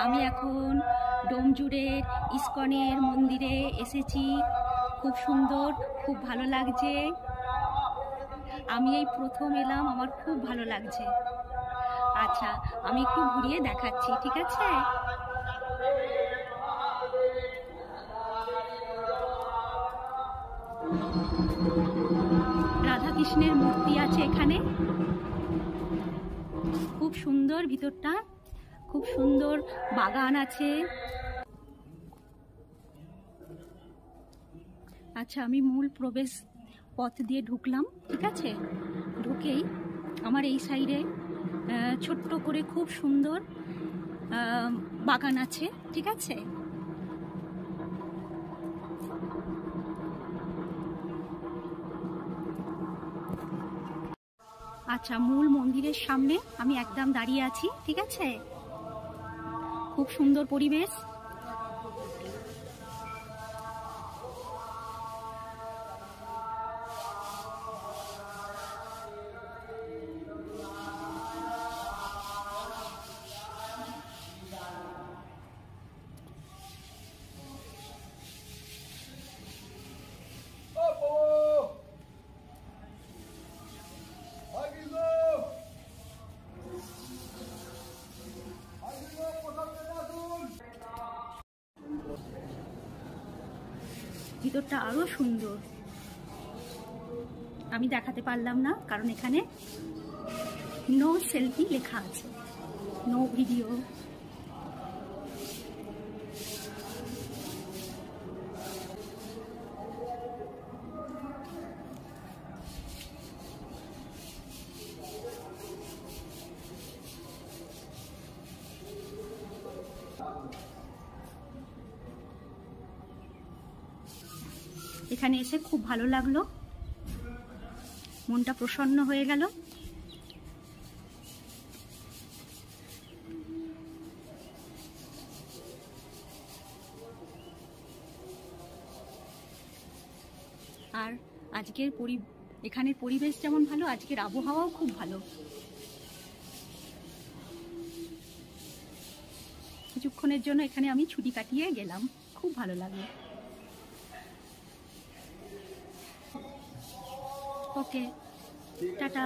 আমি এখন ডোমজুড়ের ইস্কনের মন্দিরে এসেছি। খুব সুন্দর, খুব ভালো লাগছে। আমি এই প্রথম এলাম, আমার খুব ভালো লাগছে। আচ্ছা, আমি একটু ঘুরিয়ে দেখাচ্ছি, ঠিক আছে? রাধা কৃষ্ণের মূর্তি আছে এখানে। খুব সুন্দর ভিতরটা, খুব সুন্দর বাগান আছে। আচ্ছা, আমি মূল প্রবেশ পথ দিয়ে ঢুকলাম, ঠিক আছে? ঢুকেই আমার এই সাইডে ছোট্ট করে খুব সুন্দর বাগান আছে, ঠিক আছে? আচ্ছা, মূল মন্দিরের সামনে আমি একদম দাঁড়িয়ে আছি, ঠিক আছে? খুব সুন্দর পরিবেশ। ভিতরটা আরো সুন্দর। আমি দেখাতে পারলাম না কারণ এখানে নো সেলফি লেখা আছে, নো ভিডিও। এখানে এসে খুব ভালো লাগলো, মনটা প্রসন্ন হয়ে গেল। আর আজকের এখানের পরিবেশ যেমন ভালো, আজকের আবহাওয়াও খুব ভালো। কিছুক্ষণের জন্য এখানে আমি ছুটি কাটিয়ে গেলাম, খুব ভালো লাগলো। ওকে, টাটা।